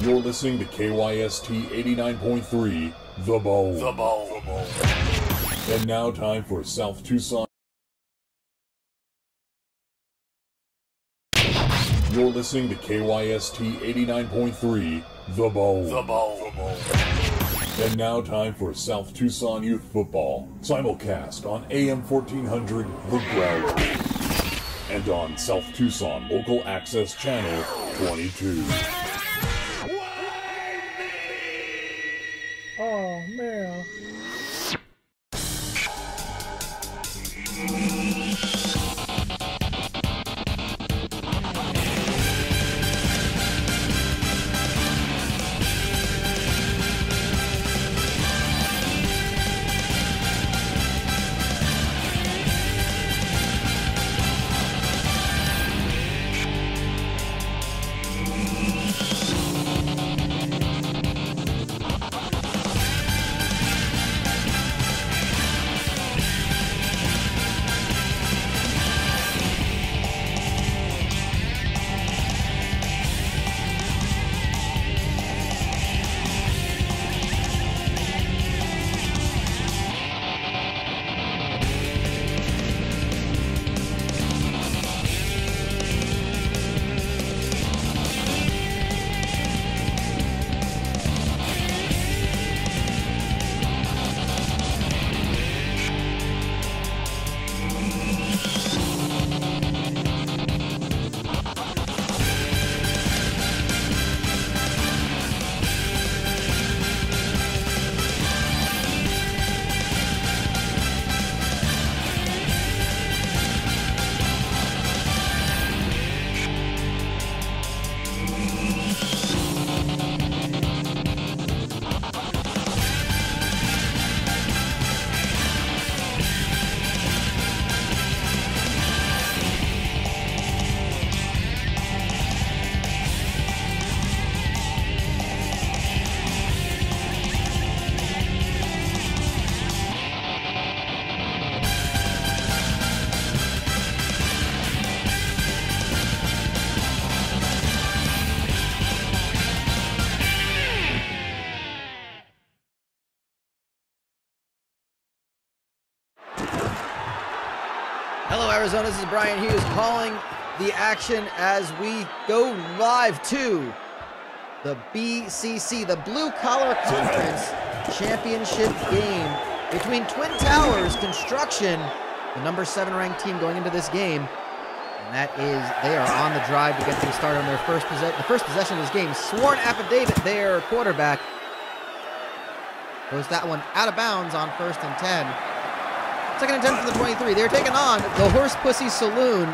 You're listening to KYST 89.3, The Bone. The Bone. And now time for South Tucson. You're listening to KYST 89.3, The Bone. The Bone. And now time for South Tucson Youth Football. Simulcast on AM 1400, The Ground. And on South Tucson Local Access Channel 22. Oh, man. Hello, Arizona. This is Brian Hughes calling the action as we go live to the BCC, the Blue Collar Conference Championship game between Twin Towers Construction, the number 7 ranked team going into this game. And that is, they are on the drive to get to start on their first possession of this game. Sworn affidavit, their quarterback goes that one out of bounds on 1st and 10. Second and 10 for the 23. They're taking on the Horsepussy Saloon.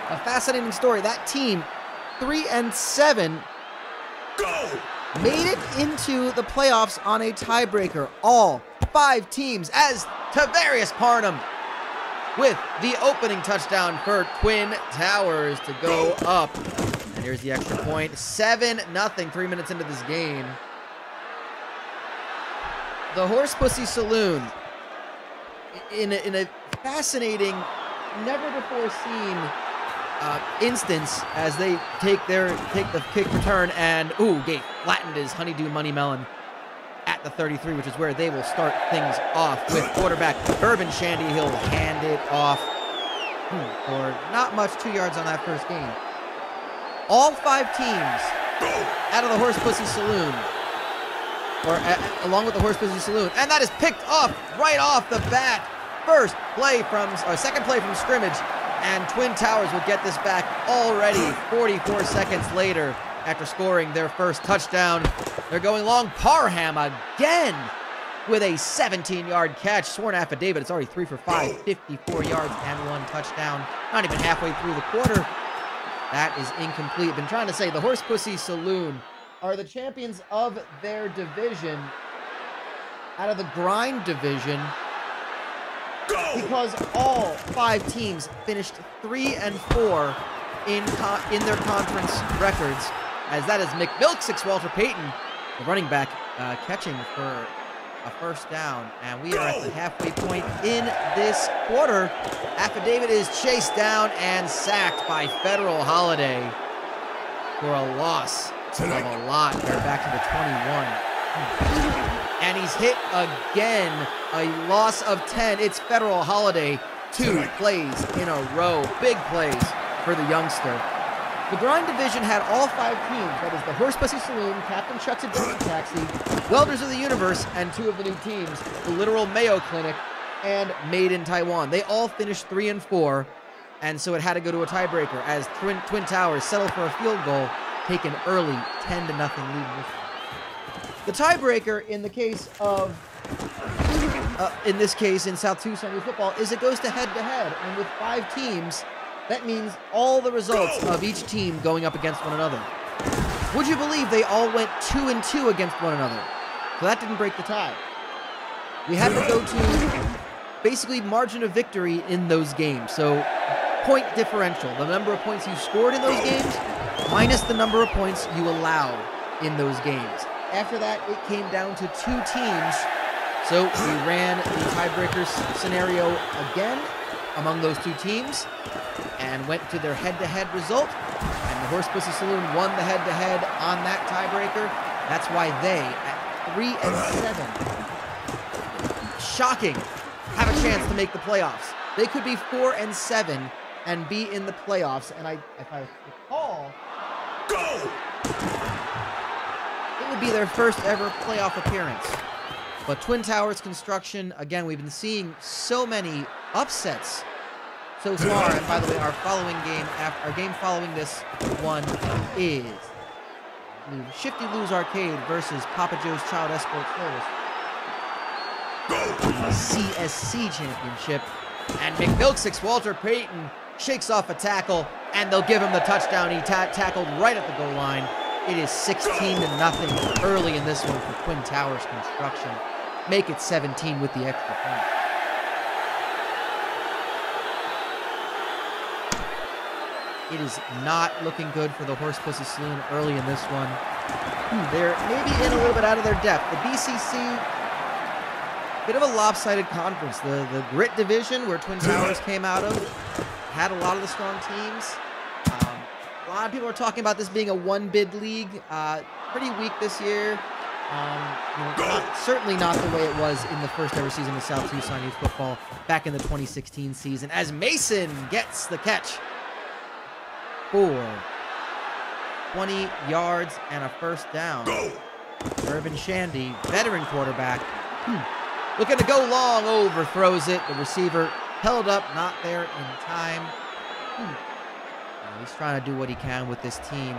A fascinating story. That team, 3-7, made it into the playoffs on a tiebreaker. All 5 teams, as Tavarius Parnham with the opening touchdown for Twin Towers to go up. And here's the extra point. 7-0, 3 minutes into this game. The Horsepussy Saloon, in a fascinating, never-before-seen instance, as they take the kick return and, Gate flattened his Honeydew Money Melon at the 33, which is where they will start things off with quarterback Bourbon Shandy. He'll hand it off for not much, 2 yards on that first game. All 5 teams out of the Horsepussy Saloon, along with the Horsepussy Saloon, and that is picked up right off the bat. Second play from scrimmage, and Twin Towers will get this back already 44 seconds later after scoring their first touchdown. They're going long. Parham again with a 17-yard catch. Sworn affidavit, it's already 3 for 5, 54 yards and 1 touchdown. Not even halfway through the quarter. That is incomplete. Been trying to say the Horsepussy Saloon are the champions of their division, out of the grind division, because all 5 teams finished 3-4 in their conference records, as that is McMilk6 Walter Payton, the running back, catching for a first down. And we are at the halfway point in this quarter. Affidavit is chased down and sacked by Federal Holiday for a loss of a lot. They're back to the 21. And he's hit again. A loss of 10. It's federal holiday. 2 plays in a row. Big plays for the youngster. The grind division had all 5 teams. That is the Horsepussy Saloon, Captain Chuck's Adventure Taxi, Welders of the Universe, and 2 of the new teams, the literal Mayo Clinic and Made in Taiwan. They all finished 3 and 4, and so it had to go to a tiebreaker as Twin Towers settled for a field goal, taken early, 10-0 lead. The tiebreaker in the case of, in this case in South Tucson Youth Football, is it goes to head-to-head, and with 5 teams, that means all the results of each team going up against one another. Would you believe they all went 2 and 2 against one another? So that didn't break the tie. We had to go to basically margin of victory in those games. So point differential, the number of points you scored in those games, minus the number of points you allowed in those games. After that, it came down to 2 teams. So we ran the tiebreaker scenario again among those 2 teams and went to their head-to-head result. And the Horsepussy Saloon won the head-to-head on that tiebreaker. That's why they, at 3 and 7, shocking, have a chance to make the playoffs. They could be 4 and 7 and be in the playoffs. And if I recall, it would be their first ever playoff appearance. But Twin Towers Construction, again, we've been seeing so many upsets so far. And by the way, our game following this one is Shifty Lou's Arcade versus Papa Joe's Child Escort Service. CSC Championship. And McMilksix Walter Payton shakes off a tackle, and they'll give him the touchdown. He tackled right at the goal line. It is 16-0 early in this one for Twin Towers Construction. Make it 17 with the extra point. It is not looking good for the Horsepussy Saloon early in this one. They're maybe in a little bit out of their depth. The BCC, bit of a lopsided conference. The Grit division, where Twin Towers came out of, had a lot of the strong teams. A lot of people are talking about this being a 1-bid league. Pretty weak this year. Certainly not the way it was in the first ever season of South Tucson Youth Football back in the 2016 season, as Mason gets the catch for 20 yards and a first down. Urban Shandy, veteran quarterback, looking to go long, overthrows it. The receiver held up, not there in time. He's trying to do what he can with this team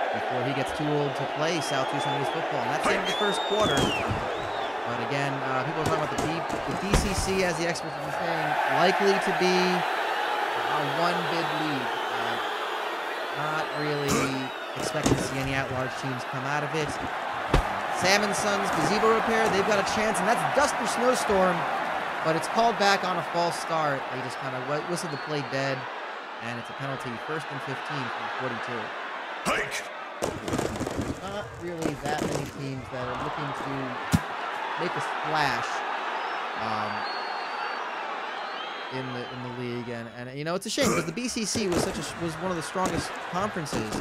before he gets too old to play South Tucson Youth Football. And that's the end of the first quarter. But again, people are talking about the BCC, as the experts have been saying, likely to be a 1-bid league. Not really expecting to see any at-large teams come out of it. Sam & Sons gazebo repair, they've got a chance, and that's dust or snowstorm, but it's called back on a false start. They just kind of whistled the play dead, and it's a penalty, 1st and 15 from 42. Not really that many teams that are looking to make a splash in the league, and you know, it's a shame because the BCC was one of the strongest conferences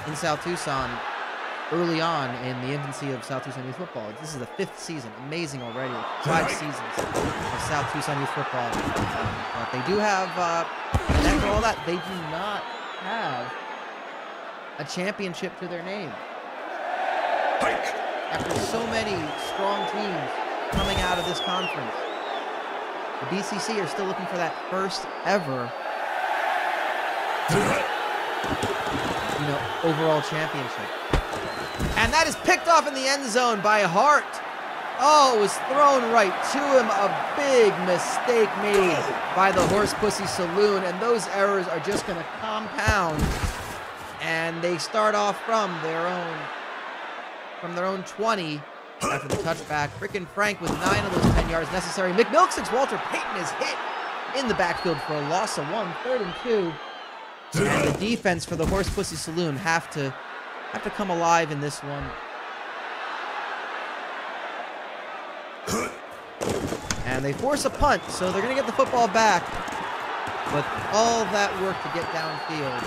in South Tucson early on in the infancy of South Tucson Youth Football. This is the 5th season, amazing already, 5 seasons of South Tucson Youth Football. But they do have, and after all that, they do not have a championship to their name. After so many strong teams coming out of this conference, the BCC are still looking for that first ever, overall championship. And that is picked off in the end zone by Hart. Oh, it was thrown right to him. A big mistake made by the Horsepussy Saloon, and those errors are just going to compound. And they start off from their own 20 after the touchback. Frickin' Frank with 9 of those 10 yards necessary. McMilksix Walter Payton is hit in the backfield for a loss of 1, 3rd and 2. And the defense for the Horsepussy Saloon have to come alive in this one. And they force a punt, so they're going to get the football back. But all that work to get downfield.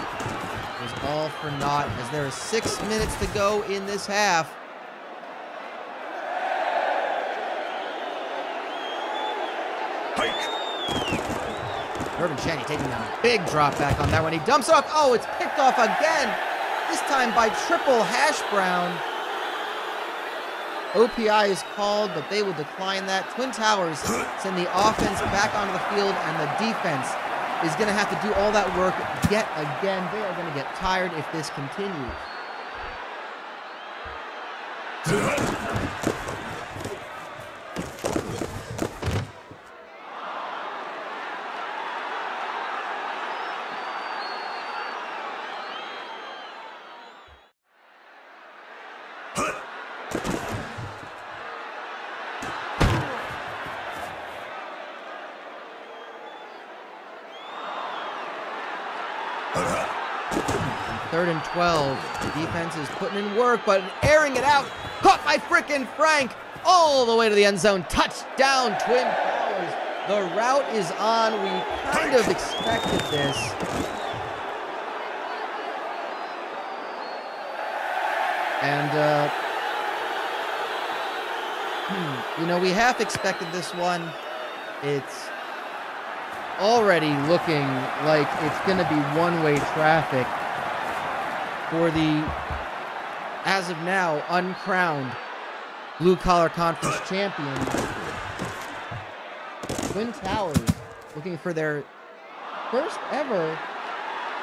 It was all for naught as there are 6 minutes to go in this half. Urban Shanny taking a big drop back on that one. He dumps off. Oh, it's picked off again. This time by Triple Hash Brown. OPI is called, but they will decline that. Twin Towers send the offense back onto the field, and the defense is going to have to do all that work yet again. They are going to get tired if this continues. Third and 12. The defense is putting in work, but airing it out. Caught by frickin' Frank. All the way to the end zone. Touchdown, Twin Towers. The route is on. We kind of expected this. And, you know, we half expected this one. It's already looking like it's going to be one-way traffic for the, as of now, uncrowned blue-collar conference champion. Twin Towers looking for their first ever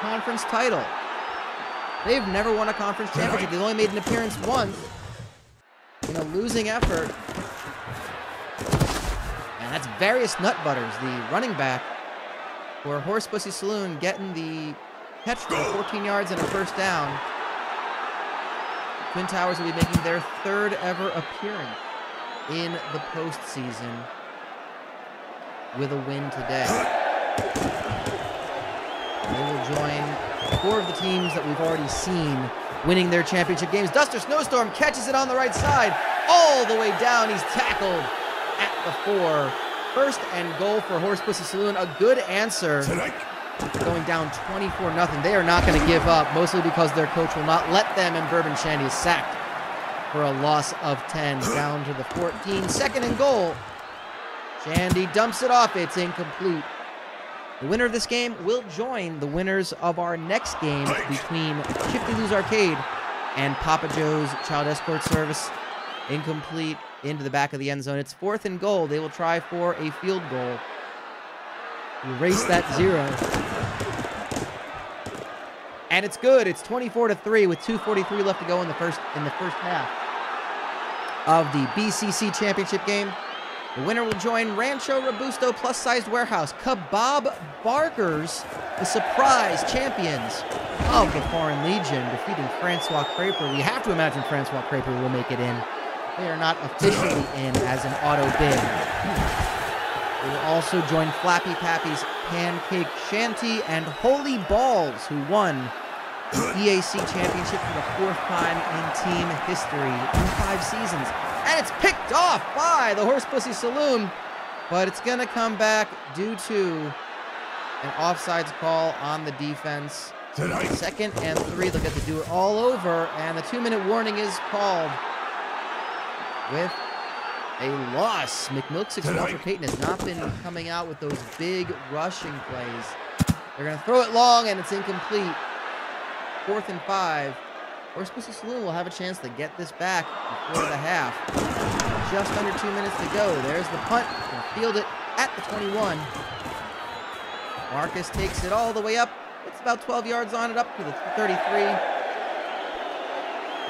conference title. They've never won a conference championship. They've only made an appearance once in a losing effort. And that's Various Nutbutters, the running back for Horsepussy Saloon, getting the catch for 14 yards and a first down. Twin Towers will be making their third ever appearance in the postseason with a win today. They will join 4 of the teams that we've already seen winning their championship games. Duster Snowstorm catches it on the right side, all the way down. He's tackled at the 4. First and goal for Horsepussy Saloon. A good answer. Going down 24-0. They are not going to give up, mostly because their coach will not let them, and Bourbon Shandy is sacked for a loss of 10. Down to the 14. Second and goal. Shandy dumps it off. It's incomplete. The winner of this game will join the winners of our next game between Shifty Lou's Arcade and Papa Joe's Child Escort Service. Incomplete into the back of the end zone. It's 4th and goal. They will try for a field goal. Erase that 0. And it's good. It's 24-3 with 2:43 left to go in the first half of the BCC Championship game. The winner will join Rancho Robusto plus-sized warehouse Kebab Barkers, the surprise champions of the Foreign Legion, defeating Francois Craper. We have to imagine Francois Craper will make it in. They are not officially in as an auto bid. They will also join Flappy Pappy's Pancake Shanty and Holy Balls, who won the EAC Championship for the 4th time in team history in 5 seasons. And it's picked off by the Horsepussy Saloon, but it's going to come back due to an offsides call on the defense. 2nd and 3, they'll get to do it all over, and the 2-minute warning is called with a loss. McMilk's Walter Payton has not been coming out with those big rushing plays. They're going to throw it long, and it's incomplete. 4th and 5. Horsepussy Saloon will have a chance to get this back before the half. Just under 2 minutes to go. There's the punt. They'll field it at the 21. Marcus takes it all the way up. It's about 12 yards on it, up to the 33.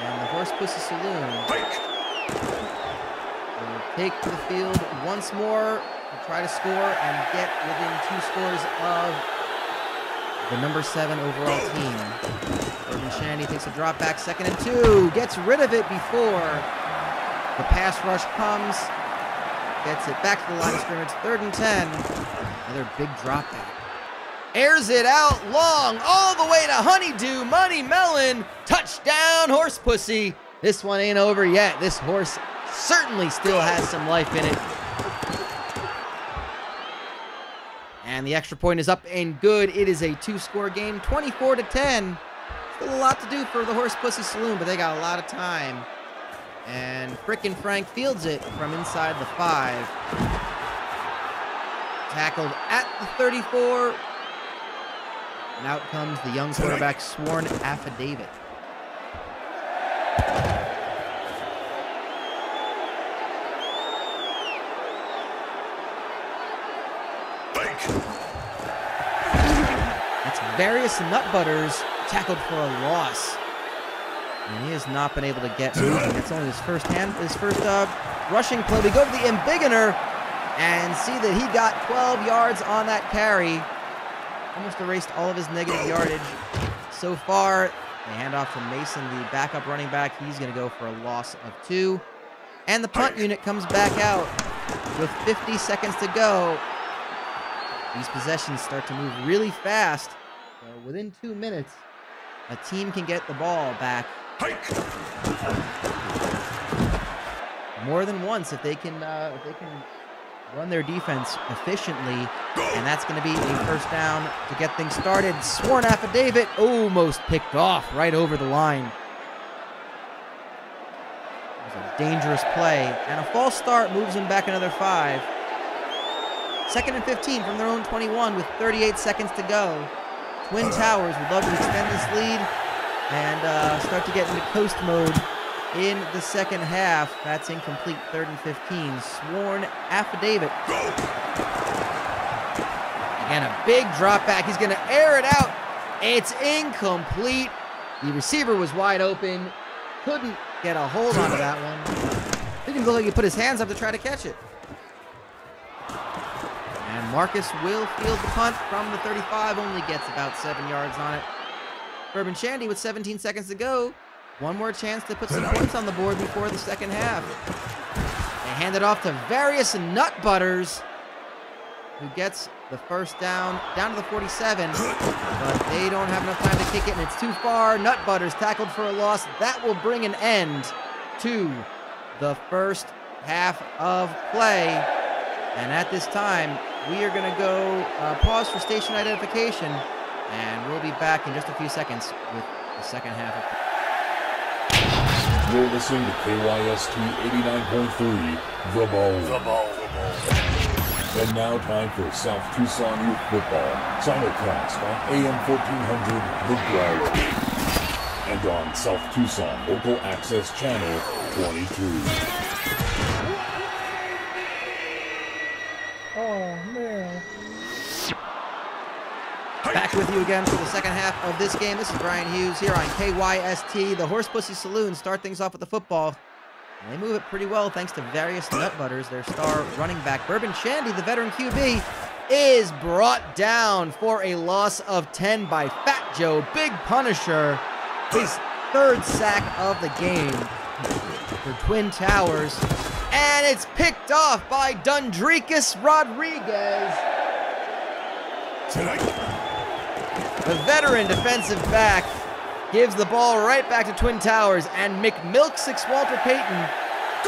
And the Horsepussy Saloon will take to the field once more to try to score and get within 2 scores of the number 7 overall team. Urban Shandy takes a drop back, 2nd and 2. Gets rid of it before the pass rush comes. Gets it back to the line of scrimmage. 3rd and 10. Another big drop back. Airs it out long, all the way to Honeydew, Money Melon. Touchdown, Horsepussy. This one ain't over yet. This horse certainly still has some life in it. And the extra point is up and good. It is a 2-score game, 24-10. Still a lot to do for the Horsepussy Saloon, but they got a lot of time. And frickin' Frank fields it from inside the 5. Tackled at the 34. And out comes the young quarterback's sworn affidavit. That's Various Nutbutters tackled for a loss. And he has not been able to get moving. That's only his first rushing play. We go to the embiggener and see that he got 12 yards on that carry. Almost erased all of his negative yardage so far. They hand off to Mason, the backup running back. He's going to go for a loss of 2. And the punt unit comes back out with 50 seconds to go. These possessions start to move really fast. So within 2 minutes, a team can get the ball back more than once if they can run their defense efficiently, and that's going to be a first down to get things started. Sworn affidavit almost picked off right over the line. It was a dangerous play, and a false start moves them back another 5. 2nd and 15 from their own 21 with 38 seconds to go. Twin Towers would love to extend this lead and start to get into coast mode in the second half. That's incomplete. 3rd and 15. Sworn affidavit. Again, a big drop back. He's going to air it out. It's incomplete. The receiver was wide open. Couldn't get a hold onto that one. Didn't look like he put his hands up to try to catch it. And Marcus will field the punt from the 35. Only gets about 7 yards on it. Bourbon Shandy with 17 seconds to go. One more chance to put some points on the board before the second half. They hand it off to Various Nutbutters, who gets the first down to the 47, but they don't have enough time to kick it, and it's too far. Nutbutters tackled for a loss. That will bring an end to the first half of play. And at this time, we are going to go pause for station identification, and we'll be back in just a few seconds with the second half of play. You're listening to KYST 89.3, The Ball. And now time for South Tucson Youth Football, simulcast on AM 1400, The Growler, and on South Tucson Local Access Channel 22. Oh, man. Back with you again for the second half of this game. This is Brian Hughes here on KYST. The Horsepussy Saloon start things off with the football. And they move it pretty well thanks to Various Nutbutters. Their star running back, Bourbon Shandy, the veteran QB, is brought down for a loss of 10 by Fat Joe, Big Punisher. His 3rd sack of the game for Twin Towers. And it's picked off by Dundrekus Rodriguez. The veteran defensive back gives the ball right back to Twin Towers, and McMilksix Walter Payton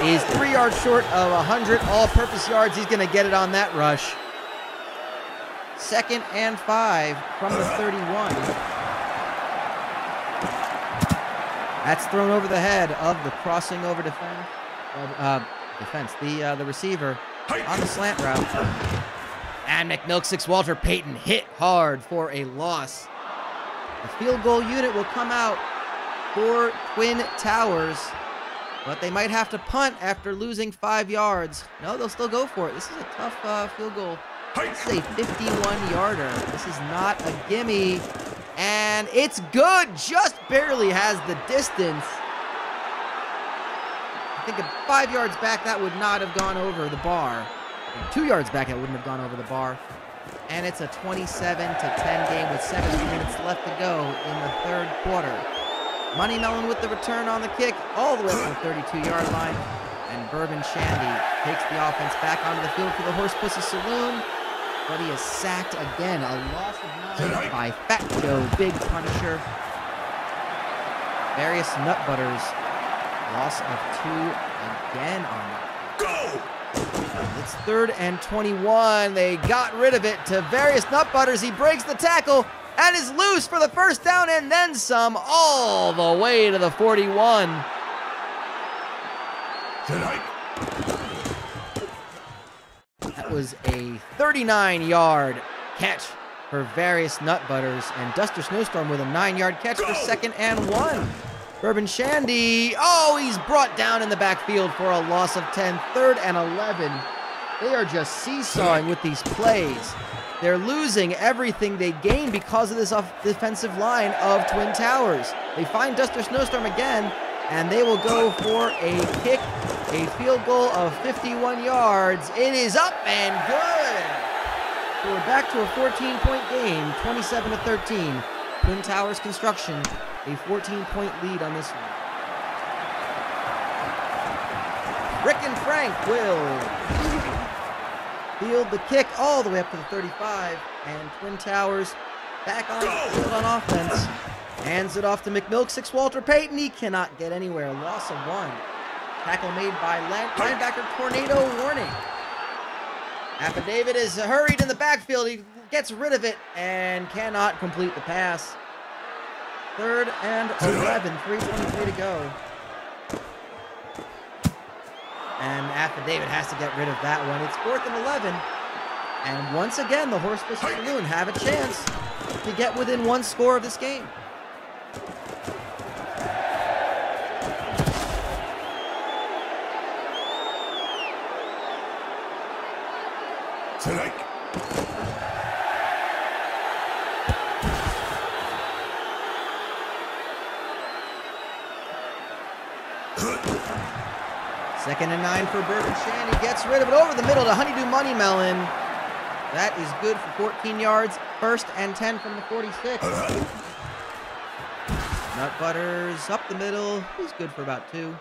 is 3 yards short of 100 all-purpose yards. He's going to get it on that rush. 2nd and 5 from the 31. That's thrown over the head of the crossing over defense. The receiver on the slant route. And McMilksix Walter Payton hit hard for a loss. The field goal unit will come out for Twin Towers, but they might have to punt after losing 5 yards. No, they'll still go for it. This is a tough field goal. This is a 51-yarder. This is not a gimme. And it's good. Just barely has the distance. I think 5 yards back, that would not have gone over the bar. 2 yards back, it wouldn't have gone over the bar. And it's a 27-10 game with 17 minutes left to go in the 3rd quarter. Money Melon with the return on the kick all the way up to the 32-yard line. And Bourbon Shandy takes the offense back onto the field for the Horsepussy Saloon. But he is sacked again. A loss of 9 by Fat Joe, Big Punisher. Various Nutbutters. Loss of 2 again on that. Go! It's 3rd and 21. They got rid of it to Various Nutbutters. He breaks the tackle, and is loose for the first down and then some, all the way to the 41. That was a 39-yard catch for various nut butters, and Duster Snowstorm with a 9-yard catch for 2nd and 1. Bourbon Shandy, oh, he's brought down in the backfield for a loss of 10, 3rd and 11. They are just seesawing with these plays. They're losing everything they gained because of this defensive line of Twin Towers. They find Duster Snowstorm again, and they will go for a kick, a field goal of 51 yards. It is up and good. So we're back to a 14-point game, 27-13. Twin Towers Construction, a 14-point lead on this one. Rick and Frank will field the kick all the way up to the 35, and Twin Towers back on the field on offense. Hands it off to McMilk-6 Walter Payton. He cannot get anywhere. Loss of 1. Tackle made by linebacker Tornado Warning. Affidavit is hurried in the backfield. He gets rid of it and cannot complete the pass. 3rd and 11, 3:23 to go. And Affidavit has to get rid of that one. It's 4th and 11. And once again, the Horsepussy Saloon have a chance to get within 1 score of this game. Tonight. Second and 9 for Bourbon Shandy. Gets rid of it over the middle to Honeydew Money Melon. That is good for 14 yards. 1st and 10 from the 46. Nut Butters up the middle. He's good for about 2.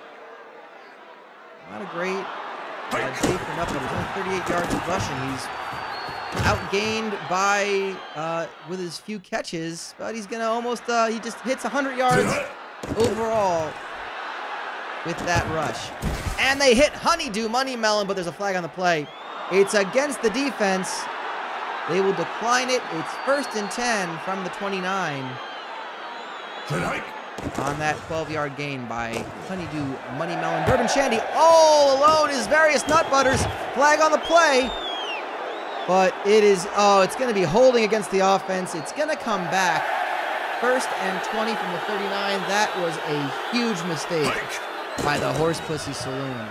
Not a great day for Nut Butters. Only 38 yards of rushing. He's outgained by with his few catches, but he's gonna almost he just hits 100 yards overall with that rush. And they hit Honeydew Money Melon, but there's a flag on the play. It's against the defense. They will decline it. It's 1st and 10 from the 29 on that 12-yard gain by Honeydew Money Melon. Bourbon Shandy all alone is various Nut Butters. Flag on the play. But it is, it's going to be holding against the offense. It's going to come back. 1st and 20 from the 39. That was a huge mistake by the Horsepussy Saloon.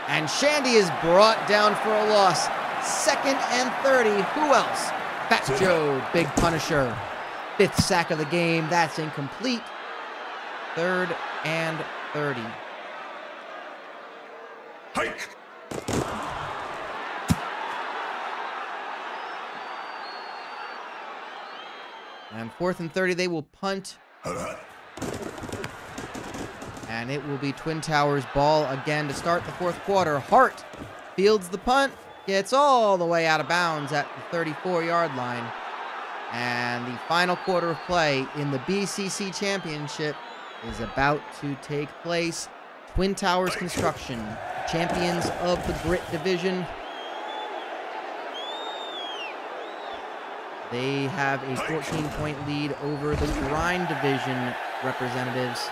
And Shandy is brought down for a loss. 2nd and 30. Who else? Fat Joe, Big Punisher. 5th sack of the game. That's incomplete. 3rd and 30. Hike. And 4th and 30, they will punt. And it will be Twin Towers ball again to start the 4th quarter. Hart fields the punt, gets all the way out of bounds at the 34-yard line. And the final quarter of play in the BCC Championship is about to take place. Twin Towers Construction, champions of the Grit Division. They have a 14-point lead over the Grind Division representatives,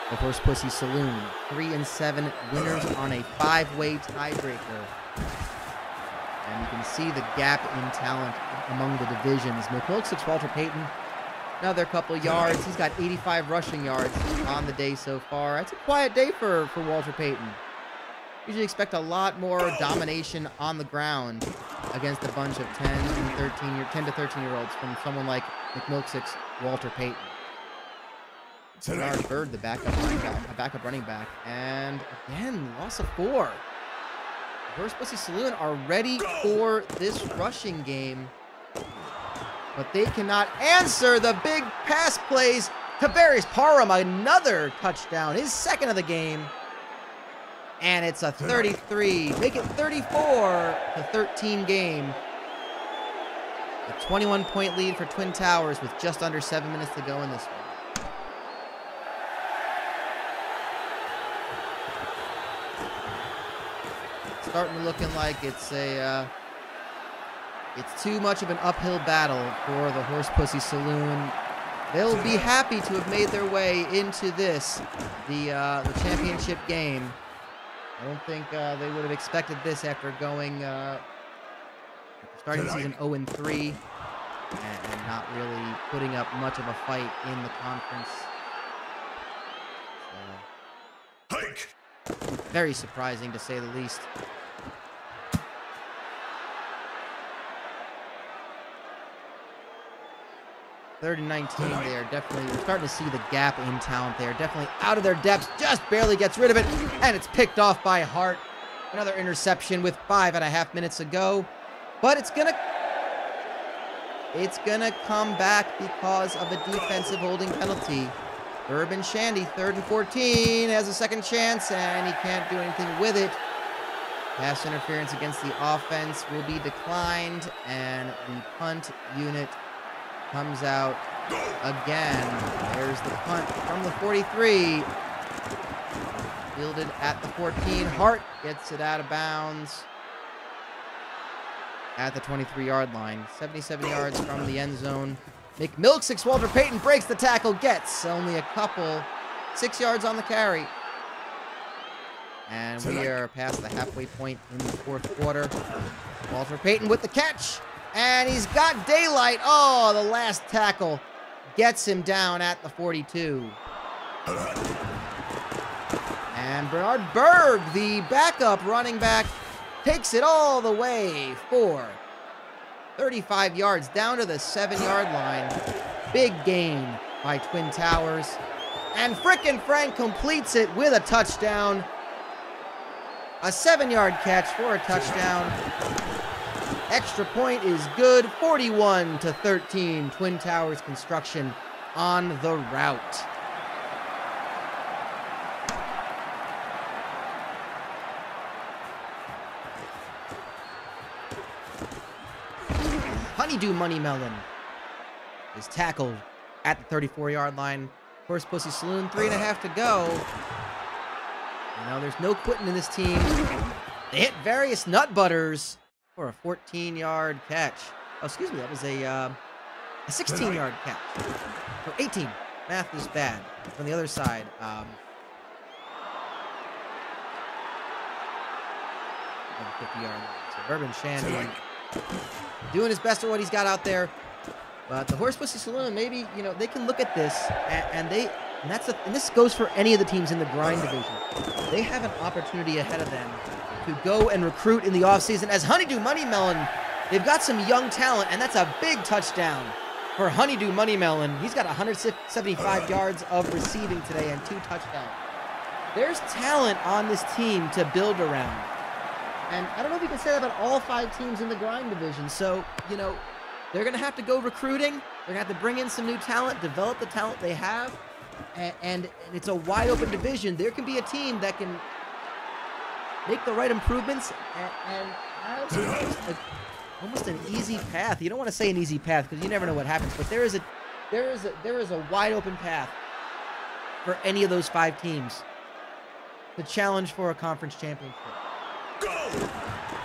the Horsepussy Saloon. 3 and 7 winners on a 5-way tiebreaker. And you can see the gap in talent among the divisions. McMilk-6 Walter Payton, another couple yards. He's got 85 rushing yards on the day so far. It's a quiet day for Walter Payton. Usually expect a lot more domination on the ground against a bunch of 10 to 13-year-olds from someone like McMilk-6 Walter Payton. Bernard Bird, the backup running back. And again, loss of 4. The Horsepussy Saloon are ready for this rushing game, but they cannot answer the big pass plays. Tavares Parham, another touchdown, his 2nd of the game. And it's a 33, make it 34-13 game. A 21-point lead for Twin Towers with just under 7 minutes to go in this one. Starting to looking like it's a It's too much of an uphill battle for the Horsepussy Saloon. They'll be happy to have made their way into this, the championship game. I don't think they would have expected this after going, starting the season 0-3 and not really putting up much of a fight in the conference. Very surprising, to say the least. Third and 19, they are definitely, we're starting to see the gap in talent. They are definitely out of their depths, just barely gets rid of it, and it's picked off by Hart. Another interception with 5.5 minutes to go, but it's gonna come back because of a defensive holding penalty. Urban Shandy, 3rd and 14, has a second chance, and he can't do anything with it. Pass interference against the offense will be declined, and the punt unit comes out again. There's the punt from the 43. Fielded at the 14. Hart gets it out of bounds at the 23-yard line. 77 yards from the end zone. McMilksix, Walter Payton breaks the tackle, gets only a couple, 6 yards on the carry. And we are past the halfway point in the fourth quarter. Walter Payton with the catch. And he's got daylight. Oh, the last tackle gets him down at the 42. And Bernard Berg, the backup running back, takes it all the way for 35 yards down to the 7-yard line. Big gain by Twin Towers. And Frickin' Frank completes it with a touchdown. A 7-yard catch for a touchdown. Extra point is good. 41-13. Twin Towers Construction on the route. Honeydew Money Melon is tackled at the 34-yard line. Horsepussy Saloon, 3.5 to go. You know, there's no quitting in this team. They hit various nut butters for a 14-yard catch. Oh, excuse me, that was a 16-yard catch. So 18. Math is bad. From the other side, 50-yard line. So Urban Shandy doing his best at what he's got out there. But the Horsepussy Saloon, maybe, you know, they can look at this and this goes for any of the teams in the grind division. They have an opportunity ahead of them to go and recruit in the offseason. As Honeydew Money Melon, they've got some young talent, and that's a big touchdown for Honeydew Money Melon. He's got 175 yards of receiving today and 2 touchdowns. There's talent on this team to build around. And I don't know if you can say that about all 5 teams in the grind division. So, you know, they're going to have to go recruiting. They're going to have to bring in some new talent, develop the talent they have. And it's a wide open division. There can be a team that can make the right improvements and have almost an easy path. You don't want to say an easy path because you never know what happens, but there is a wide open path for any of those 5 teams to challenge for a conference championship.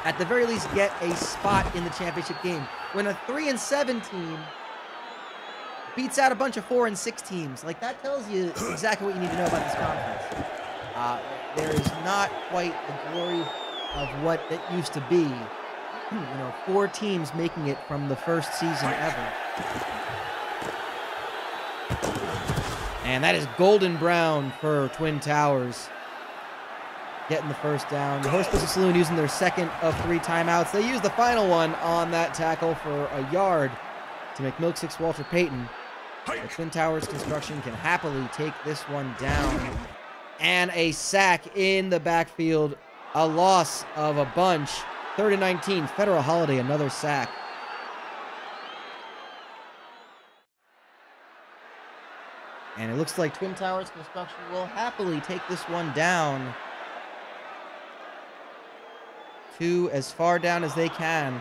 At the very least, get a spot in the championship game. When a 3-7 team beats out a bunch of 4-6 teams, like, that tells you exactly what you need to know about this conference. There is not quite the glory of what it used to be. You know, 4 teams making it from the first season ever. And that is golden brown for Twin Towers. Getting the first down. The Horsepussy Saloon using their second of 3 timeouts. They use the final one on that tackle for a yard to make McMilksix Walter Payton. The Twin Towers Construction can happily take this one down. And a sack in the backfield. A loss of a bunch. 3rd and 19. Federal Holiday, another sack. And it looks like Twin Towers Construction will happily take this one down to as far down as they can.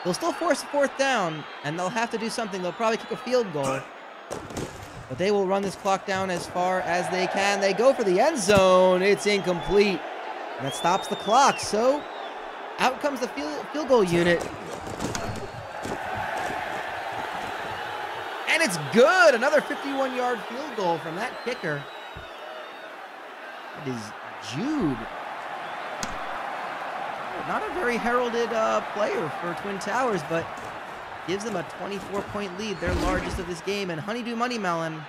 They'll still force a 4th down, and they'll have to do something. They'll probably kick a field goal. But they will run this clock down as far as they can. They go for the end zone. It's incomplete. And that stops the clock. So Out comes the field goal unit. And it's good. Another 51-yard field goal from that kicker. It is Jude. Not a very heralded player for Twin Towers, but gives them a 24-point lead, their largest of this game. And Honeydew Money Melon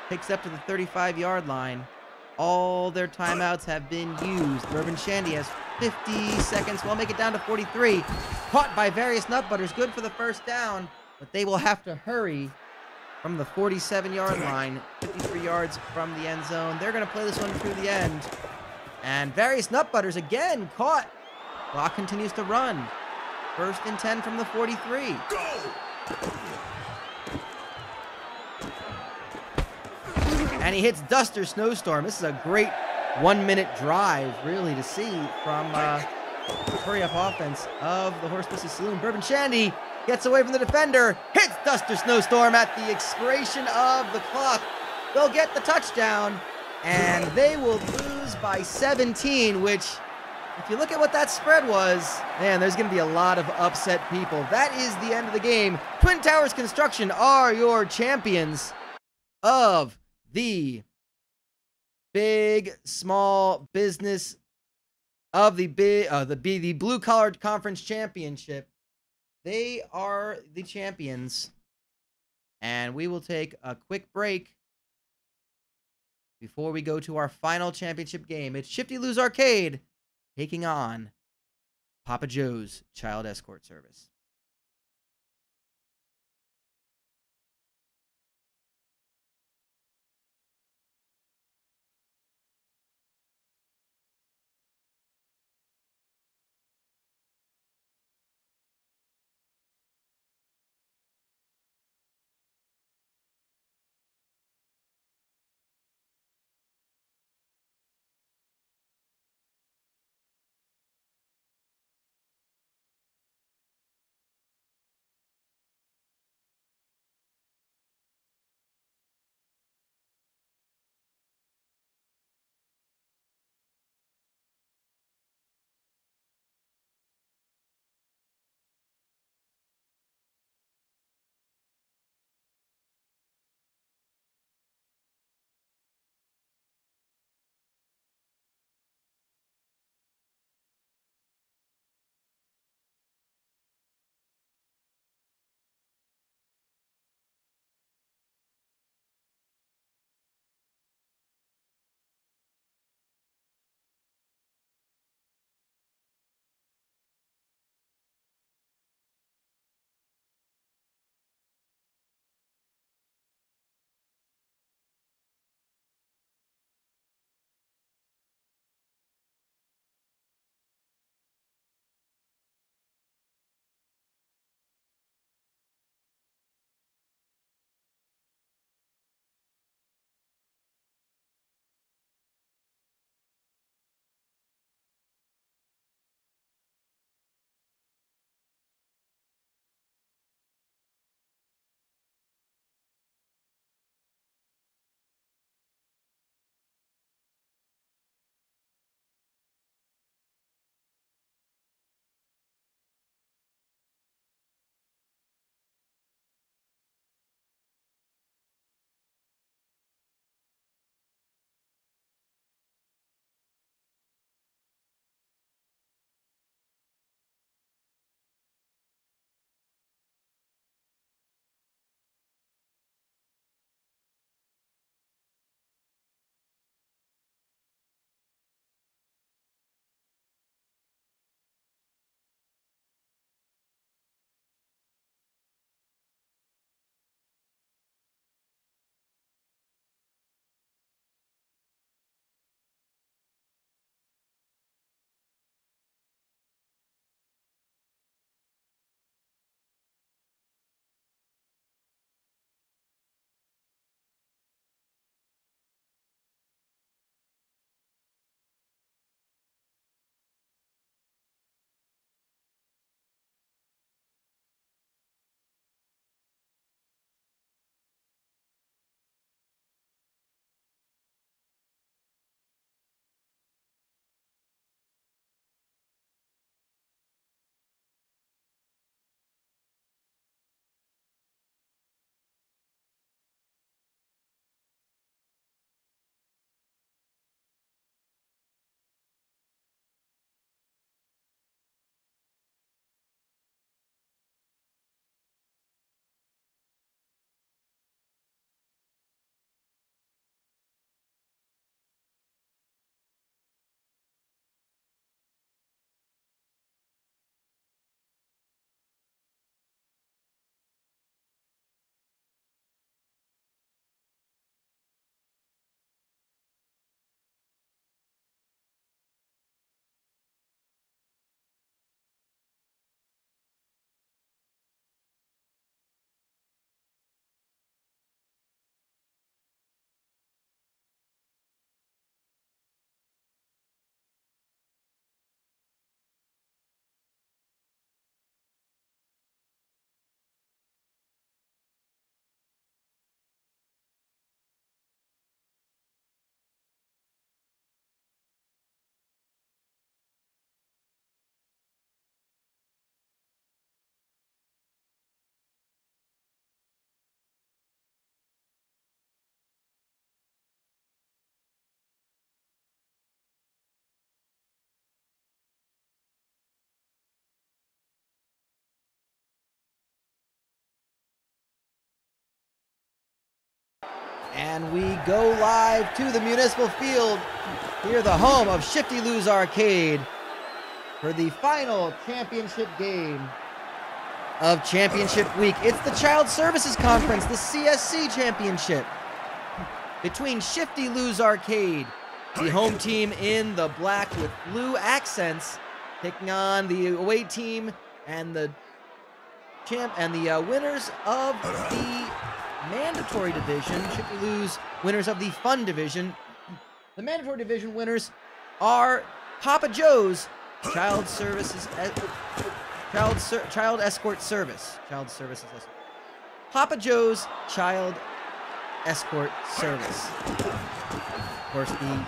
takes up to the 35-yard line. All their timeouts have been used. Bourbon Shandy has 50 seconds. We'll make it down to 43. Caught by Various Nut Butters. Good for the first down, but they will have to hurry from the 47-yard line, 53 yards from the end zone. They're going to play this one through the end. And Various Nut Butters again caught. Clock continues to run. 1st and 10 from the 43. Go! And he hits Duster Snowstorm. This is a great 1-minute drive, really, to see from the hurry-up offense of the Horsepussy Saloon. Bourbon Shandy gets away from the defender, hits Duster Snowstorm at the expiration of the clock. They'll get the touchdown, and they will lose by 17, which, if you look at what that spread was, man, there's going to be a lot of upset people. That is the end of the game. Twin Towers Construction are your champions of the big, small business of the Blue Collar Conference Championship. They are the champions. And we will take a quick break before we go to our final championship game. It's Shifty Lose Arcade taking on Papa Joe's Child Escort Service. And we go live to the Municipal Field, here the home of Shifty Lou's Arcade, for the final championship game of Championship Week. It's the Child Services Conference, the CSC Championship, between Shifty Lou's Arcade, the home team in the black with blue accents, taking on the away team and the winners of the mandatory division. Shifty Lou's winners of the fun division. The mandatory division winners are Papa Joe's Child Services, Child Escort Service. Child Services Escort. Papa Joe's Child Escort Service. Of course, the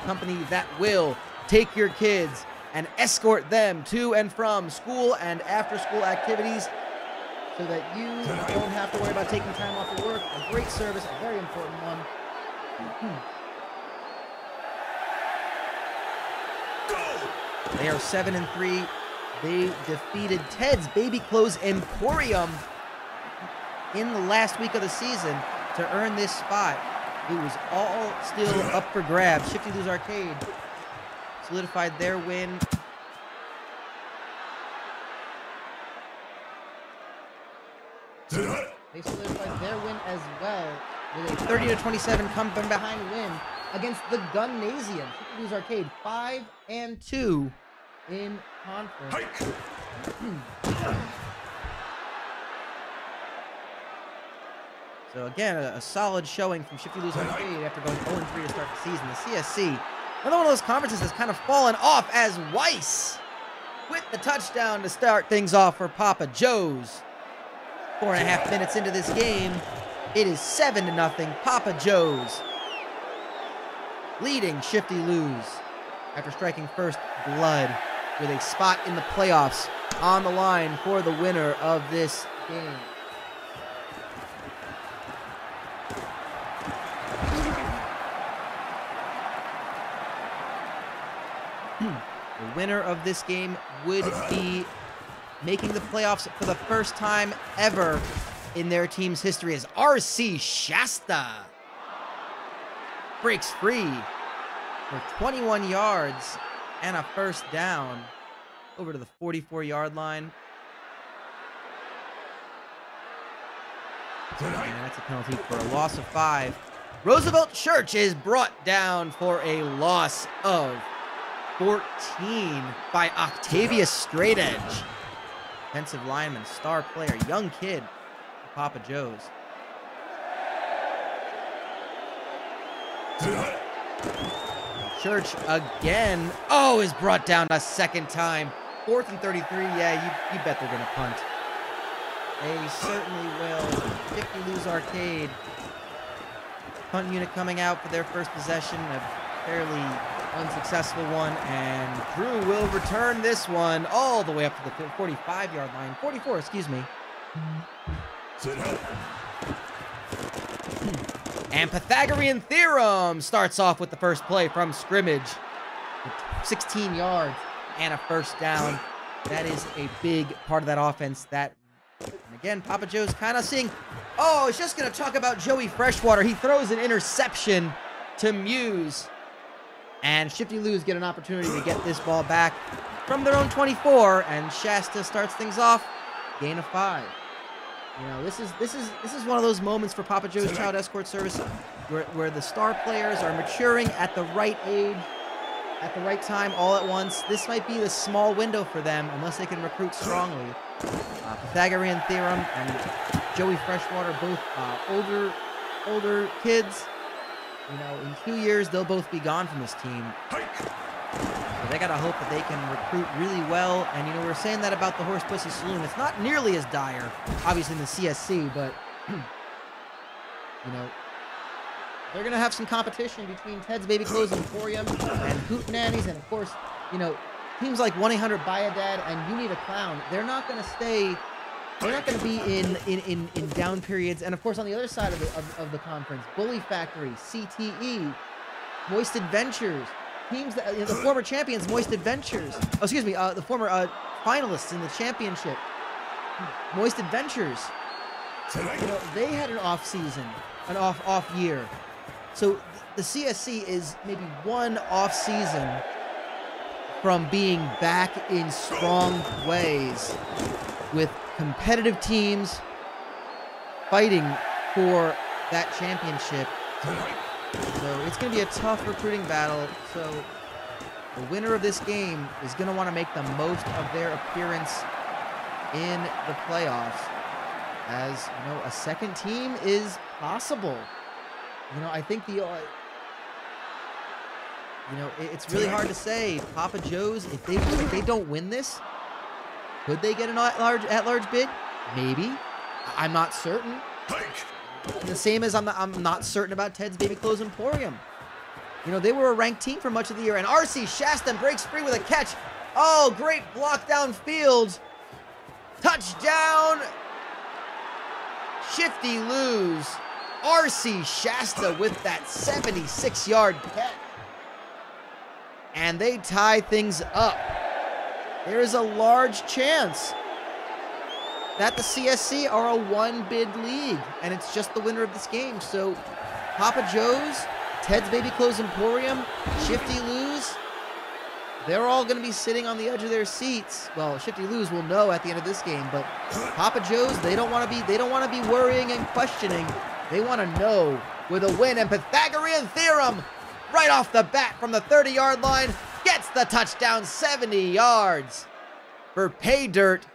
company that will take your kids and escort them to and from school and after-school activities so that you don't have to worry about taking time off of work. A great service, a very important one. They are 7-3. They defeated Ted's Baby Clothes Emporium in the last week of the season to earn this spot. It was all still up for grabs. Shifty Lou's Arcade solidified their win. They solidified their win as well with a 30-27 come from behind win against the Gunnasium. Shifty Lou's Arcade 5-2 in conference. So again, a solid showing from Shifty Lou's Arcade after going 0-3 to start the season. The CSC, another one of those conferences that's kind of fallen off, as Weiss with the touchdown to start things off for Papa Joe's. 4.5 minutes into this game, it is 7-0. Papa Joe's leading Shifty Lou's after striking first blood with a spot in the playoffs on the line for the winner of this game. The winner of this game would be making the playoffs for the first time ever in their team's history as RC Shasta breaks free for 21 yards and a first down over to the 44-yard line. And that's a penalty for a loss of 5. Roosevelt Church is brought down for a loss of 14 by Octavius Straight Edge. Defensive lineman, star player, young kid for Papa Joe's. Church again, is brought down a second time. 4th and 33, yeah, you bet they're gonna punt. They certainly will. Shifty Lou's Arcade. Punt unit coming out for their first possession, a fairly unsuccessful one, and Drew will return this one all the way up to the 45-yard line. 44, excuse me. And Pythagorean Theorem starts off with the first play from scrimmage. 16 yards and a first down. That is a big part of that offense. And again, Papa Joe's kind of seeing, it's just going to talk about Joey Freshwater. He throws an interception to Muse. And Shifty Lou's get an opportunity to get this ball back from their own 24, and Shasta starts things off, gain of 5. You know, this is one of those moments for Papa Joe's Child Escort Service where the star players are maturing at the right age, at the right time, all at once. This might be the small window for them unless they can recruit strongly. Pythagorean Theorem and Joey Freshwater, both older kids. You know, in 2 years, they'll both be gone from this team. So they got to hope that they can recruit really well. And, you know, we're saying that about the Horsepussy Saloon. It's not nearly as dire, obviously, in the CSC, but, you know, they're going to have some competition between Ted's Baby Clothes Emporium and Hootenannies. And, of course, you know, teams like 1-800-Buy-A-Dad and You Need a Clown, they're not going to stay... They're not going to be in down periods. And, of course, on the other side of the conference, Bully Factory, CTE, Moist Adventures, teams that, the former champions, Moist Adventures. Oh, excuse me, the former finalists in the championship, Moist Adventures. You know, they had an off season. an off year. So the CSC is maybe one off season from being back in strong ways with competitive teams fighting for that championship. So it's going to be a tough recruiting battle. So the winner of this game is going to want to make the most of their appearance in the playoffs. As you know, a second team is possible. You know, I think it's really hard to say. Papa Joe's, if they don't win this, could they get an at-large bid? Maybe. I'm not certain. The same as I'm not certain about Ted's Baby Clothes Emporium. You know, they were a ranked team for much of the year, and RC Shasta breaks free with a catch. Oh, great block downfield. Touchdown. Shifty lose. RC Shasta with that 76-yard catch. And they tie things up. There is a large chance that the CSC are a one-bid league, and it's just the winner of this game. So Papa Joe's, Ted's Baby Clothes Emporium, Shifty Lou's, they're all going to be sitting on the edge of their seats. Well, Shifty Lou's will know at the end of this game, but Papa Joe's, they don't want to be worrying and questioning. They want to know with a win, and Pythagorean Theorem right off the bat from the 30-yard line gets the touchdown, 70 yards for Pay Dirt.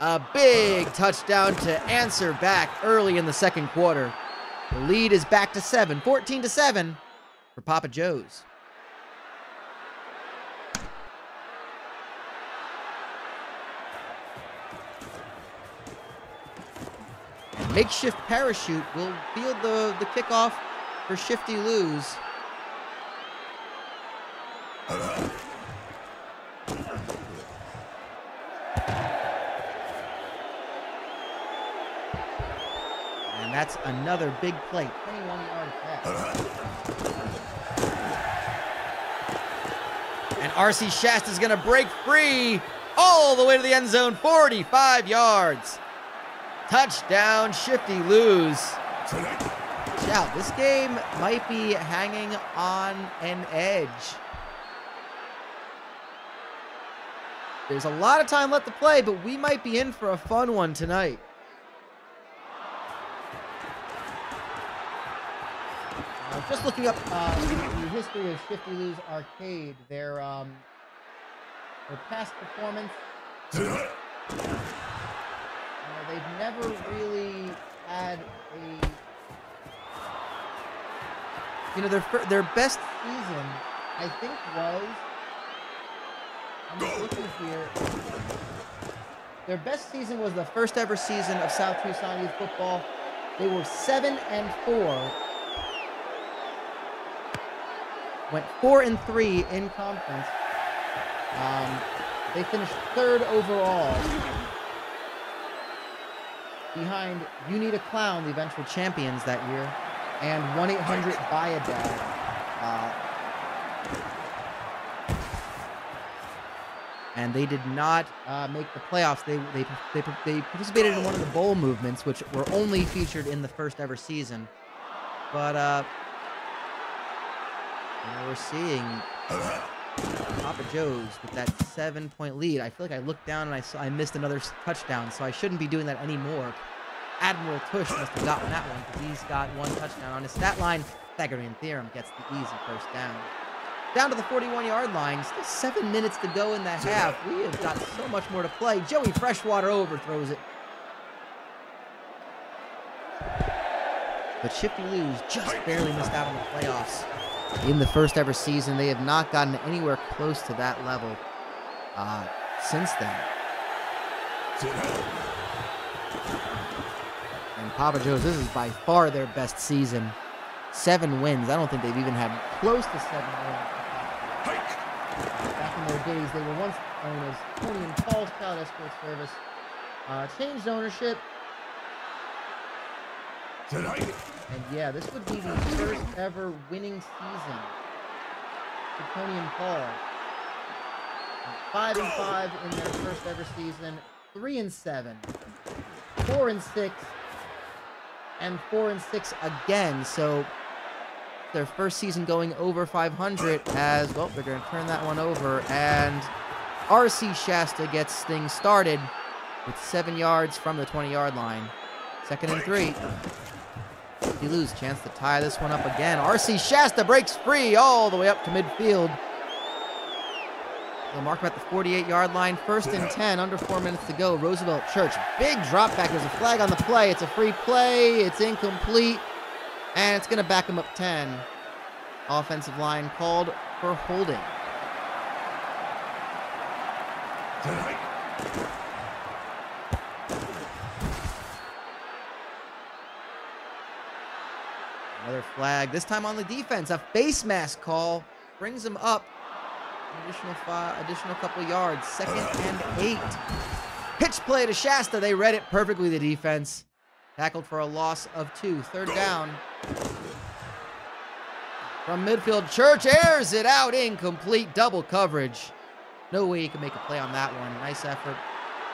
A big touchdown to answer back early in the second quarter. The lead is back to 7, 14-7 for Papa Joe's. And Makeshift Parachute will field the kickoff for Shifty Lou's. And that's another big play, 21-yard pass. And RC Shasta is going to break free all the way to the end zone, 45 yards. Touchdown, Shifty Lou's. Wow, this game might be hanging on an edge. There's a lot of time left to play, but we might be in for a fun one tonight. Just looking up the history of Shifty Lou's Arcade, their past performance. They've never really had a, their best season, I think, was, I'm just looking here, their best season was the first ever season of South Tucson Youth Football. They were 7-4. Went 4-3 in conference. They finished 3rd overall, behind You Need a Clown, the eventual champions that year, and 1-800-BUY-A-DAD. And they did not make the playoffs. They participated in one of the bowl movements, which were only featured in the first ever season. But we're seeing Papa Joe's with that 7-point lead. I feel like I looked down and I missed another touchdown, so I shouldn't be doing that anymore. Admiral Tush must have gotten that one because he's got one touchdown on his stat line. Pythagorean Theorem gets the easy first down. Down to the 41-yard line. Still 7 minutes to go in the half. We have got so much more to play. Joey Freshwater overthrows it. But Shifty Lou's just barely missed out on the playoffs. In the first ever season, they have not gotten anywhere close to that level since then. And Papa Joe's, this is by far their best season. 7 wins. I don't think they've even had close to 7 wins. Back in their days, they were once known as Tony and Paul's Child Escort Service. Changed ownership. And yeah, this would be the first ever winning season for Tony and Paul. 5-5 in their first ever season, 3-7, 4-6, and 4-6 again. So their first season going over 500 as, well, they're going to turn that one over. And RC Shasta gets things started with 7 yards from the 20-yard line. 2nd and 3. You lose, chance to tie this one up again. RC Shasta breaks free all the way up to midfield. They'll mark him at the 48-yard line. 1st and 10, under 4 minutes to go. Roosevelt Church, big drop back. There's a flag on the play. It's a free play. It's incomplete. And it's going to back him up 10. Offensive line called for holding. Another flag, this time on the defense. A face mask call brings him up. Additional couple yards. 2nd and 8. Pitch play to Shasta. They read it perfectly, the defense. Tackled for a loss of 2. 3rd down. From midfield, Church airs it out. Incomplete. Double coverage. No way he can make a play on that one. Nice effort.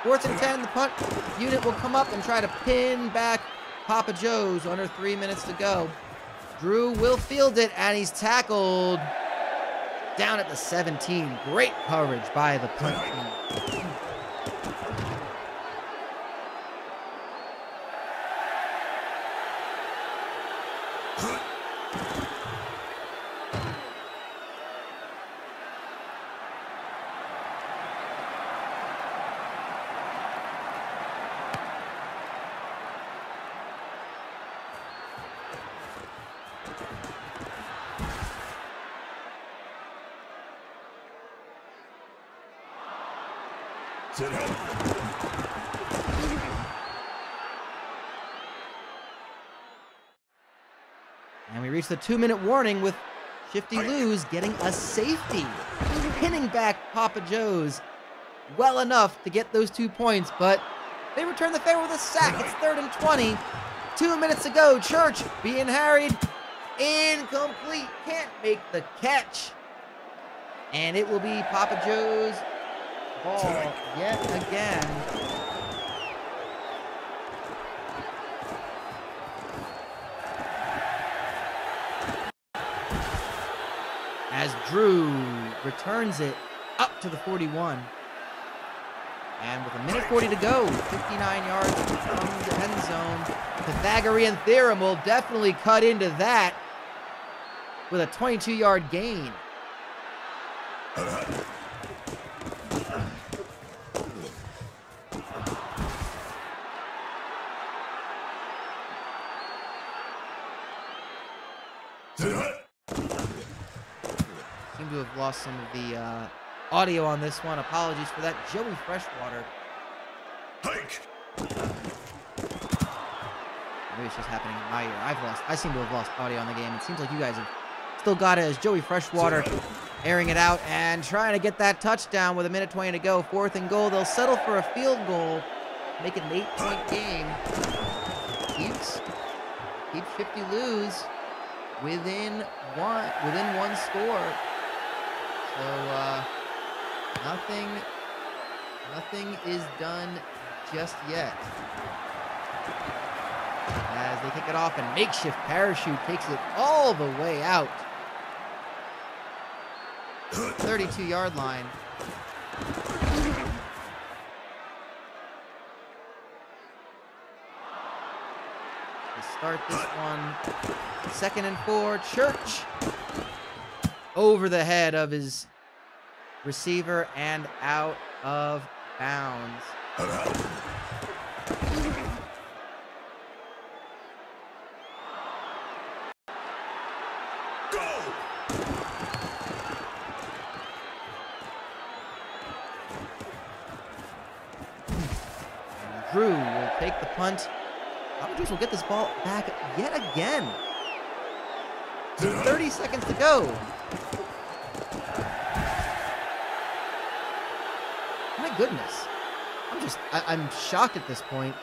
4th and 10. The punt unit will come up and try to pin back Papa Joe's. Under 3 minutes to go. Drew will field it, and he's tackled down at the 17. Great coverage by the punt team. And we reach the 2-minute warning with Shifty Lose getting a safety. Pinning back Papa Joe's well enough to get those 2 points, but they return the favor with a sack. It's 3rd and 20. 2 minutes to go. Church being harried. Incomplete. Can't make the catch. And it will be Papa Joe's ball yet again. As Drew returns it up to the 41. And with 1:40 to go, 59 yards from the end zone. Pythagorean theorem will definitely cut into that with a 22-yard gain. Seem to have lost some of the audio on this one. Apologies for that. Joey Freshwater. Maybe it's just happening in my ear. I seem to have lost audio on the game. It seems like you guys have still got it as Joey Freshwater airing it out and trying to get that touchdown with 1:20 to go. 4th and goal. They'll settle for a field goal. Make it an 8-point game. Keeps Shifty Lose within one score. So nothing is done just yet. As they kick it off, and makeshift parachute takes it all the way out. 32-yard line. They start this one. 2nd and 4. Church over the head of his receiver and out of bounds. Drew will take the punt. Papa Joe's will get this ball back yet again. 30 seconds to go. My goodness. I'm shocked at this point.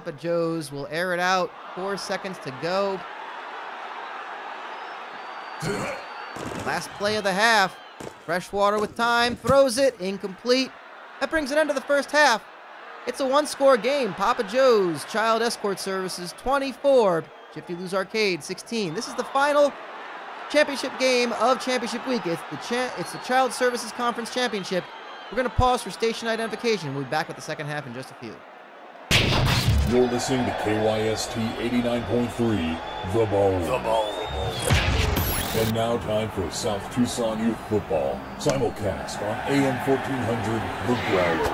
Papa Joe's will air it out. 4 seconds to go. Last play of the half. Freshwater with time, throws it, incomplete. That brings an end to the first half. It's a one-score game. Papa Joe's Child Escort Services 24, Shifty Lou's Arcade 16. This is the final championship game of championship week. It's the Child Services Conference Championship. We're going to pause for station identification. We'll be back with the second half in just a few. You're listening to KYST 89.3, The Bone. The Bone. And now time for South Tucson Youth Football, simulcast on AM 1400, The Growler,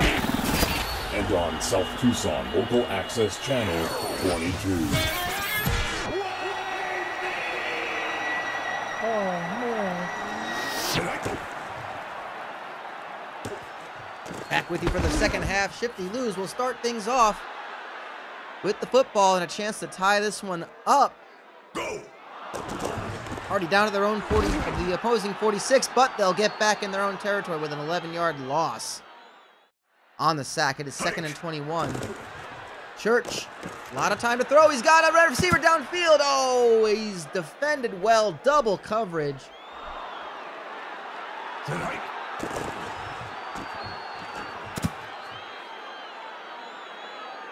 and on South Tucson Local Access Channel 22. Back with you for the second half. Shifty Lou's will start things off with the football and a chance to tie this one up. Go! Already down to their own 40, the opposing 46, but they'll get back in their own territory with an 11-yard loss. On the sack, it is 2nd and 21. Church, a lot of time to throw. He's got a red receiver downfield. Oh, he's defended well. Double coverage.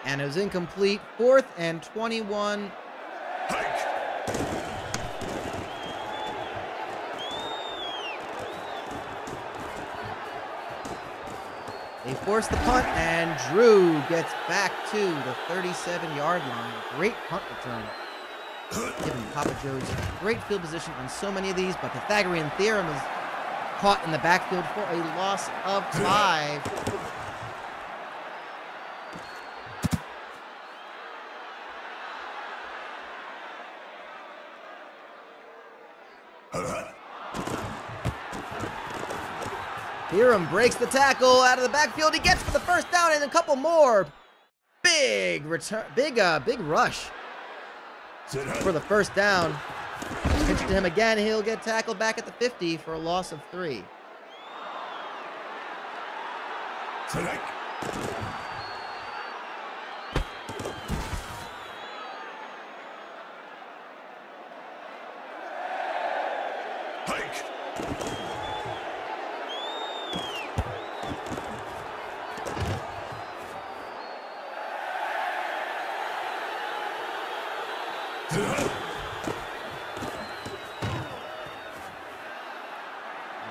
And it was incomplete. 4th and 21. They force the punt, and Drew gets back to the 37-yard line. Great punt return. Giving Papa Joe's great field position on so many of these, but Pythagorean theorem is caught in the backfield for a loss of 5. Theorem breaks the tackle out of the backfield. He gets to the first down and a couple more. Big return, big rush for the first down. Pitch it to him again. He'll get tackled back at the 50 for a loss of 3.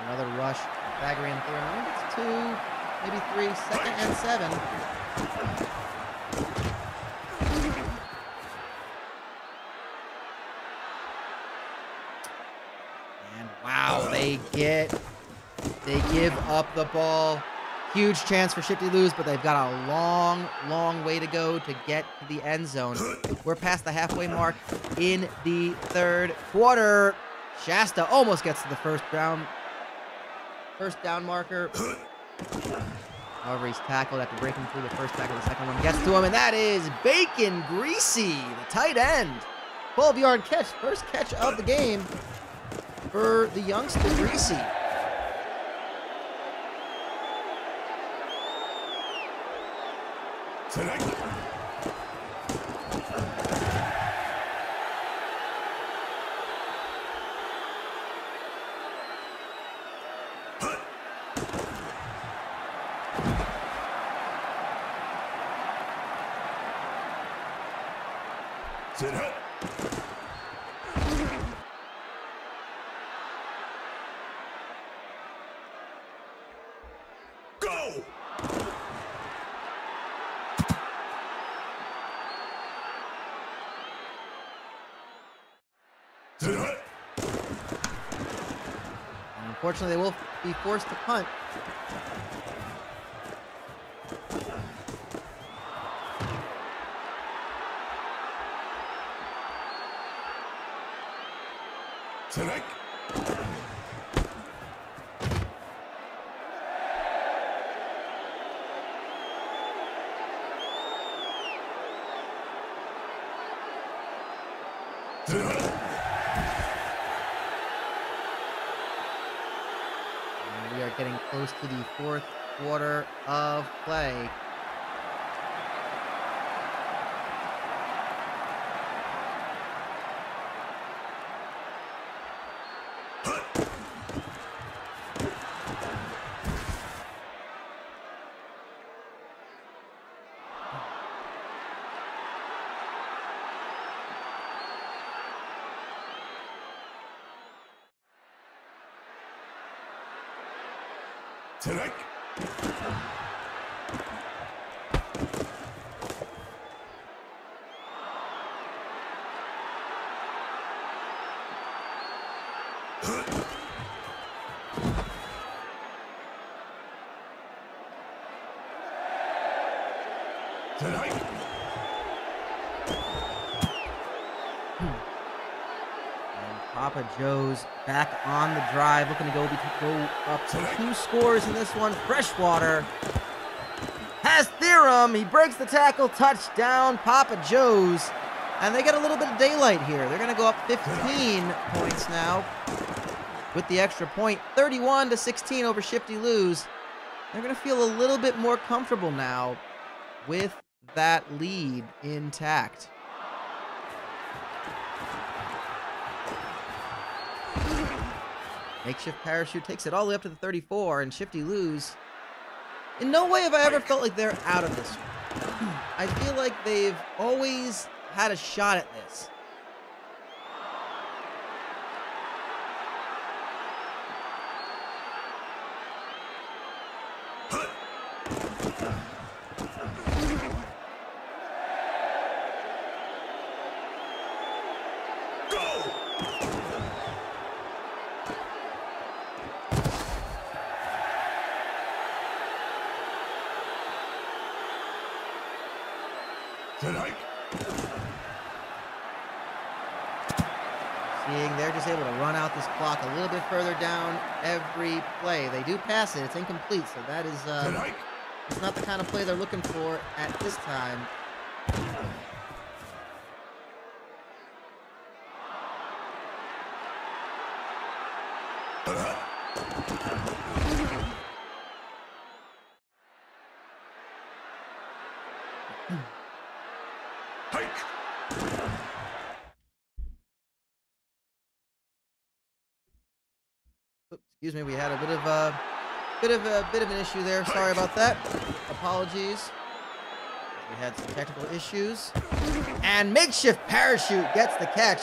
Another rush. Pythagorean theorem. I think it's 2, maybe 3, 2nd and 7. And wow, they give up the ball. Huge chance for Shifty Lou's, but they've got a long, long way to go to get to the end zone. We're past the halfway mark in the third quarter. Shasta almost gets to the first down marker. However, he's tackled after breaking through the first tackle. The second one gets to him, and that is Bacon Greasy, the tight end. 12-yard catch, first catch of the game for the youngster Greasy. Go! Unfortunately, they will be forced to punt. We are getting close to the fourth quarter of play. Tonight. Papa Joe's back on the drive, looking to go up to 2 scores in this one. Freshwater has Theorem. He breaks the tackle. Touchdown, Papa Joe's. And they get a little bit of daylight here. They're going to go up 15 points now with the extra point. 31-16 over Shifty Lou's. They're going to feel a little bit more comfortable now with that lead intact. Makeshift parachute takes it all the way up to the 34, and Shifty Lou's. In no way have I ever felt like they're out of this one. I feel like they've always had a shot at this. Seeing they're just able to run out this clock a little bit further down every play. They do pass it. It's incomplete, so that is it's not the kind of play they're looking for at this time. Excuse me, we had a bit of an issue there. Sorry about that. Apologies. We had some technical issues. And Makeshift Parachute gets the catch.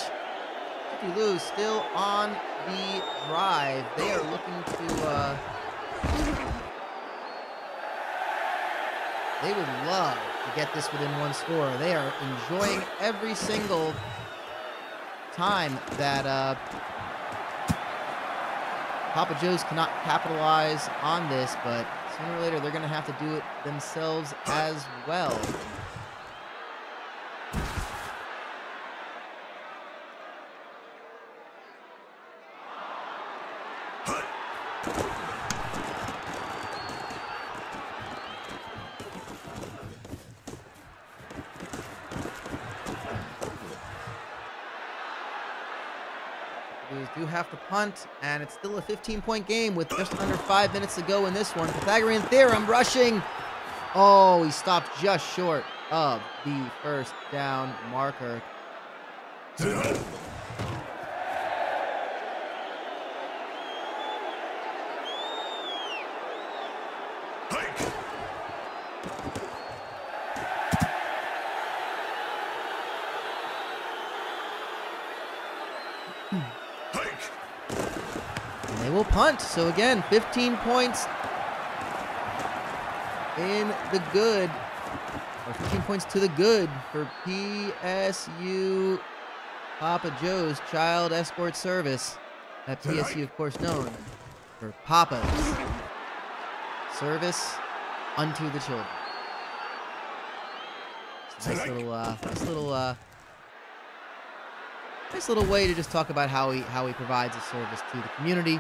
Shifty Lou's still on the drive. They are looking to they would love to get this within 1 score. They are enjoying every single time that Papa Joe's cannot capitalize on this, but sooner or later they're going to have to do it themselves as well. Do have to punt, and it's still a 15-point game with just under 5 minutes to go in this one. Pythagorean Theorem rushing. Oh, he stopped just short of the first down marker. They will punt. So again, 15 points in the good, or 15 points to the good for PSU Papa Joe's Child Escort Service. At PSU, of course, known for Papa's Service unto the children. Nice little way to just talk about how he provides a service to the community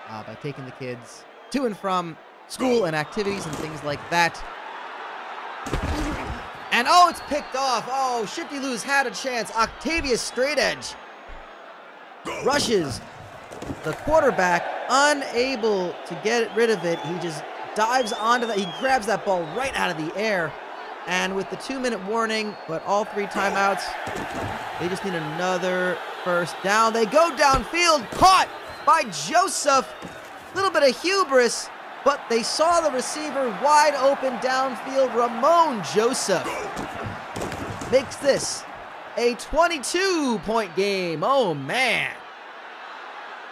by taking the kids to and from school and activities and things like that. And oh, it's picked off. Oh, Shifty Lou's had a chance. Octavius straight edge rushes the quarterback, unable to get rid of it. He just dives onto that. He grabs that ball right out of the air. And with the 2-minute warning, but all 3 timeouts, they just need another first down. They go downfield, caught by Joseph. A little bit of hubris, but they saw the receiver wide open downfield. Ramon Joseph makes this a 22-point game. Oh, man.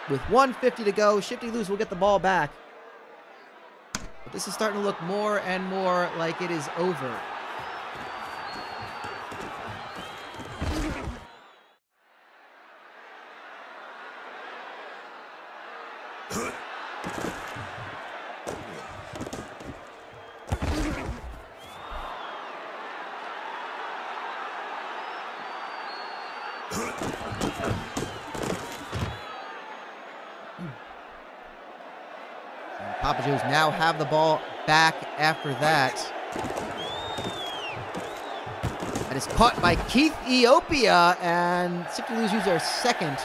With 1:50 to go, Shifty Lou's will get the ball back. This is starting to look more and more like it is over. Papa Joe's now have the ball back after that. That is caught by Keith Ethiopia, and Shifty lose their second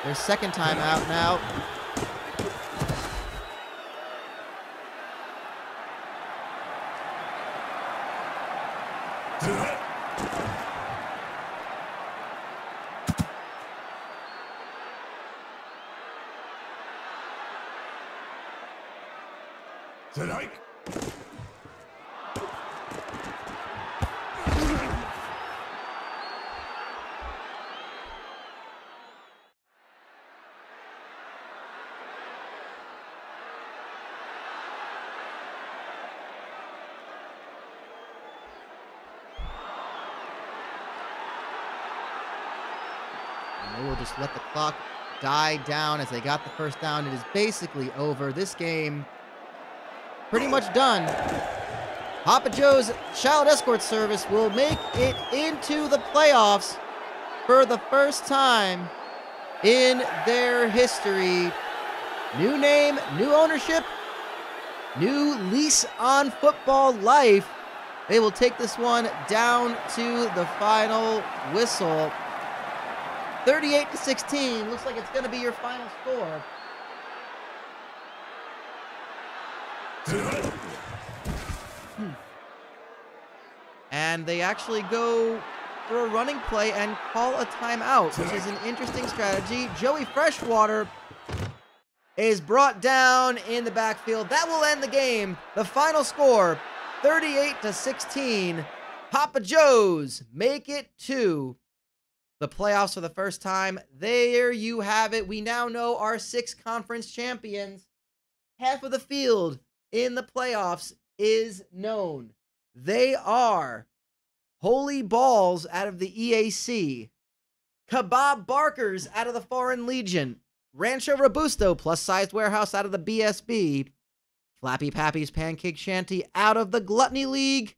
timeout now. Tonight. They will just let the clock die down as they got the first down. It is basically over. This game pretty much done. Papa Joe's Child Escort Service will make it into the playoffs for the first time in their history. New name, new ownership, new lease on football life. They will take this one down to the final whistle. 38-16. Looks like it's going to be your final score. And they actually go for a running play and call a timeout, which is an interesting strategy. Joey Freshwater is brought down in the backfield. That will end the game. The final score, 38-16. Papa Joe's make it to the playoffs for the first time. There you have it. We now know our 6 conference champions. Half of the field in the playoffs is known. They are Holy Balls out of the EAC, Kebab Barkers out of the Foreign Legion, Rancho Robusto plus-sized warehouse out of the BSB, Flappy Pappy's Pancake Shanty out of the Gluttony League,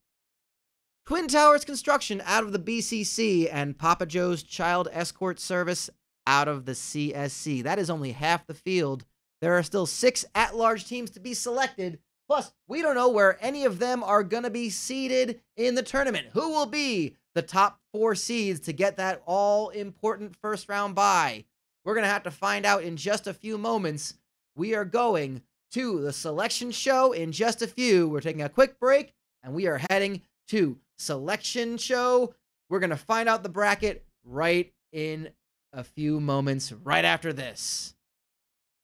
Twin Towers Construction out of the BCC, and Papa Joe's Child Escort Service out of the CSC. That is only half the field. There are still 6 at-large teams to be selected. Plus, we don't know where any of them are going to be seeded in the tournament. Who will be the top 4 seeds to get that all-important first-round bye? We're going to have to find out in just a few moments. We are going to the selection show in just a few. We're taking a quick break, and we are heading to selection show. We're going to find out the bracket right in a few moments, right after this.